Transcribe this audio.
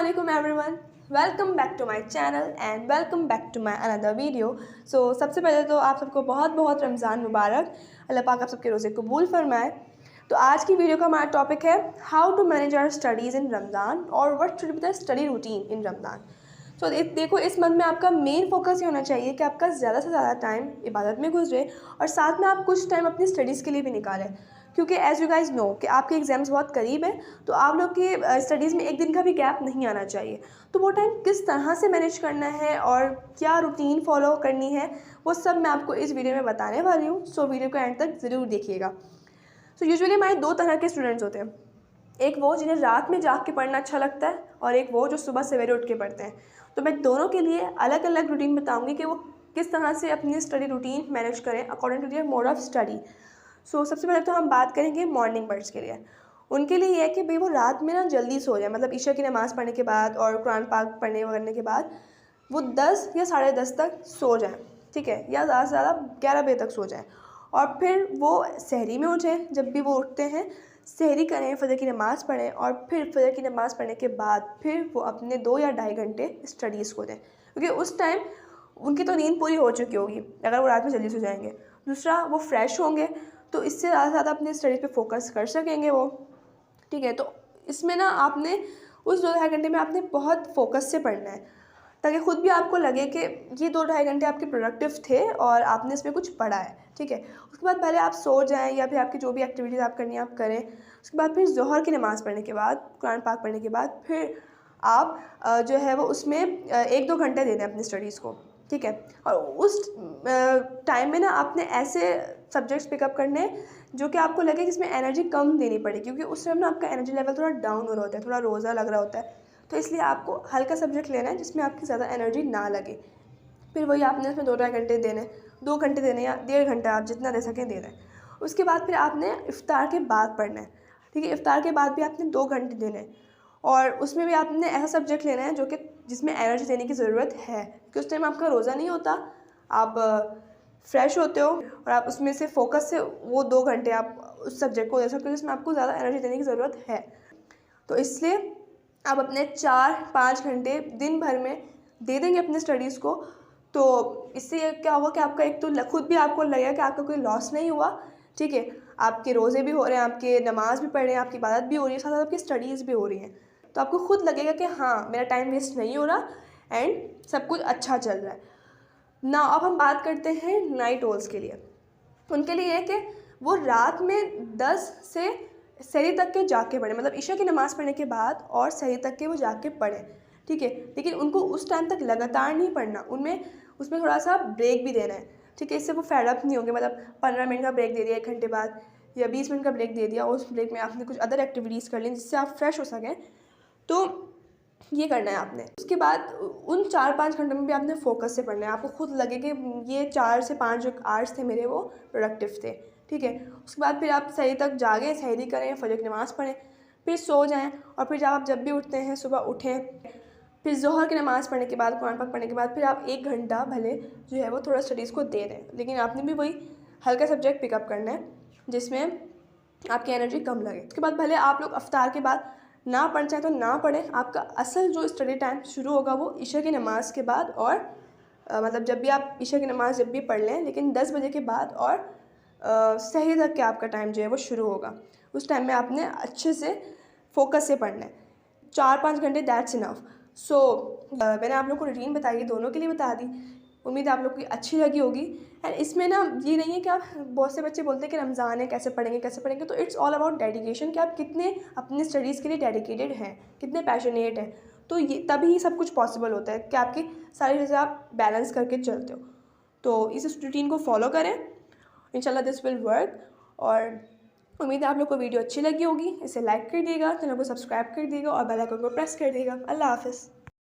Assalamualaikum everyone. Welcome back to my channel and welcome back to my another video. सबसे पहले तो आप सबको बहुत बहुत रमज़ान मुबारक। अल्लाह पाक आप सबके रोज़े कबूल फरमाए। तो आज की वीडियो का हमारा टॉपिक है how to manage our studies in Ramzan और what should be the study routine in Ramzan. देखो, इस मंथ में आपका मेन फोकस ये होना चाहिए कि आपका ज़्यादा से ज़्यादा टाइम इबादत में गुजरे और साथ में आप कुछ टाइम अपनी स्टडीज़ के लिए भी निकालें, क्योंकि एज़ यू गाइज नो कि आपके एग्ज़ाम्स बहुत करीब हैं। तो आप लोग की स्टडीज़ में एक दिन का भी गैप नहीं आना चाहिए। तो वो टाइम किस तरह से मैनेज करना है और क्या रूटीन फॉलो करनी है, वो सब मैं आपको इस वीडियो में बताने वाली हूँ। सो वीडियो को एंड तक ज़रूर देखिएगा। यूजुअली हमारे दो तरह के स्टूडेंट्स होते हैं, एक वो जिन्हें रात में जाग के पढ़ना अच्छा लगता है और एक वो जो सुबह सवेरे उठ के पढ़ते हैं। तो मैं दोनों के लिए अलग अलग रूटीन बताऊंगी कि वो किस तरह से अपनी स्टडी रूटीन मैनेज करें according to their mode of study. सबसे पहले तो हम बात करेंगे मॉर्निंग बर्ड्स के लिए। उनके लिए ये है कि भाई वो रात में ना जल्दी सो जाए, मतलब ईशा की नमाज़ पढ़ने के बाद और कुरान पाक पढ़ने वगैरह के बाद वो 10 या 10:30 तक सो जाएं, ठीक है, या ज़्यादा से ज़्यादा 11 बजे तक सो जाएं और फिर वो सहरी में उठें। जब भी वो उठते हैं सहरी करें, फजर की नमाज़ पढ़ें और फिर फजर की नमाज़ पढ़ने के बाद फिर वो अपने 2 या 2.5 घंटे स्टडीज़ को दें, क्योंकि उस टाइम उनकी तो नींद पूरी हो चुकी होगी अगर वो रात में जल्दी सो जाएंगे। दूसरा, वो फ्रेश होंगे तो इससे ज़्यादा से ज़्यादा अपनी स्टडीज़ पे फोकस कर सकेंगे वो, ठीक है। तो इसमें ना आपने उस 2-2.5 घंटे में आपने बहुत फोकस से पढ़ना है, ताकि ख़ुद भी आपको लगे कि ये 2-2.5 घंटे आपके प्रोडक्टिव थे और आपने इसमें कुछ पढ़ा है, ठीक है। उसके बाद पहले आप सो जाएं या फिर आपकी जो भी एक्टिविटीज़ आप करनी है आप करें। उसके बाद फिर ज़ोहर की नमाज़ पढ़ने के बाद, कुरान पाक पढ़ने के बाद फिर आप जो है वो उसमें 1-2 घंटे दे दें अपनी स्टडीज़ को, ठीक है। और उस टाइम में ना आपने ऐसे सब्जेक्ट्स पिकअप करने जो कि आपको लगे कि इसमें एनर्जी कम देनी पड़े, क्योंकि उस टाइम ना आपका एनर्जी लेवल थोड़ा डाउन हो रहा होता है, थोड़ा रोज़ा लग रहा होता है। तो इसलिए आपको हल्का सब्जेक्ट लेना है जिसमें आपकी ज़्यादा एनर्जी ना लगे। फिर वही आपने उसमें 2-2.5 घंटे देने, 2 घंटे देने या 1.5 घंटा आप जितना दे सकें दे दें। उसके बाद फिर आपने इफ्तार के बाद पढ़ना है, ठीक है। इफ्तार के बाद भी आपने 2 घंटे देने हैं और उसमें भी आपने ऐसा सब्जेक्ट लेना है जो कि जिसमें एनर्जी देने की ज़रूरत है, क्योंकि उस टाइम आपका रोज़ा नहीं होता, आप फ्रेश होते हो और आप उसमें से फोकस से वो 2 घंटे आप उस सब्जेक्ट को दे सकते हो जिसमें आपको ज़्यादा एनर्जी देने की ज़रूरत है। तो इसलिए आप अपने 4-5 घंटे दिन भर में दे देंगे अपने स्टडीज़ को। तो इससे क्या होगा कि आपका एक तो खुद भी आपको लगेगा कि आपका कोई लॉस नहीं हुआ, ठीक है। आपके रोज़े भी हो रहे हैं, आपके नमाज़ भी पढ़ रहे हैं, आपकी इबादत भी हो रही है, साथ साथ आपकी स्टडीज़ भी हो रही हैं। तो आपको खुद लगेगा कि हाँ, मेरा टाइम वेस्ट नहीं हो रहा एंड सब कुछ अच्छा चल रहा है ना। अब हम बात करते हैं नाइट ओल्स के लिए। उनके लिए है कि वो रात में 10 से सहरी तक के जाके पढ़ें, मतलब ईशा की नमाज़ पढ़ने के बाद और सहरी तक के वो जाके पढ़ें, ठीक है। लेकिन उनको उस टाइम तक लगातार नहीं पढ़ना, उसमें थोड़ा सा ब्रेक भी देना है, ठीक है। इससे वो फेड अप नहीं होंगे, मतलब 15 मिनट का ब्रेक दे दिया 1 घंटे बाद या 20 मिनट का ब्रेक दे दिया, उस ब्रेक में आपने कुछ अदर एक्टिविटीज़ कर ली जिससे आप फ्रेश हो सकें। तो ये करना है आपने। उसके बाद उन 4-5 घंटों में भी आपने फोकस से पढ़ना है। आपको खुद लगे कि ये 4 से 5 जो आवर्स थे मेरे वो प्रोडक्टिव थे, ठीक है। उसके बाद फिर आप सहरी तक जागें, सहरी करें, फजर की नमाज़ पढ़ें, फिर सो जाएं और फिर जब भी उठते हैं सुबह उठें। फिर ज़ोहर की नमाज़ पढ़ने के बाद, कुरान पाक पढ़ने के बाद फिर आप 1 घंटा भले जो है वो थोड़ा स्टडीज़ को दे दें, लेकिन आपने भी वही हल्का सब्जेक्ट पिकअप करना है जिसमें आपकी एनर्जी कम लगे। उसके बाद भले आप लोग इफ्तार के बाद ना पढ़ चाहें तो ना पढ़ें। आपका असल जो स्टडी टाइम शुरू होगा वो ईशा की नमाज़ के बाद और मतलब जब भी आप ईशा की नमाज़ जब भी पढ़ लें, लेकिन 10 बजे के बाद और सहरी तक के आपका टाइम जो है वो शुरू होगा। उस टाइम में आपने अच्छे से फोकस से पढ़ना है, 4-5 घंटे, दैट्स इनफ। मैंने आप लोग को रूटीन बताई, दोनों के लिए बता दी। उम्मीद है आप लोग की अच्छी लगी होगी। एंड इसमें ना ये नहीं है कि आप, बहुत से बच्चे बोलते हैं कि रमज़ान है कैसे पढ़ेंगे, तो इट्स ऑल अबाउट डेडिकेशन, कि आप कितने अपनी स्टडीज़ के लिए डेडिकेटेड हैं, कितने पैशनेट हैं। तो ये तभी सब कुछ पॉसिबल होता है कि आपकी सारी चीज़ें आप बैलेंस करके चलते हो। तो इस रूटीन को फॉलो करें, इंशाल्लाह दिस विल वर्क। और उम्मीद है आप लोग को वीडियो अच्छी लगी होगी। इसे लाइक कर दिएगा, चैनल को सब्सक्राइब कर दिएगा और बेल आइकन को प्रेस कर दिएगा। अल्लाह हाफ़िज़।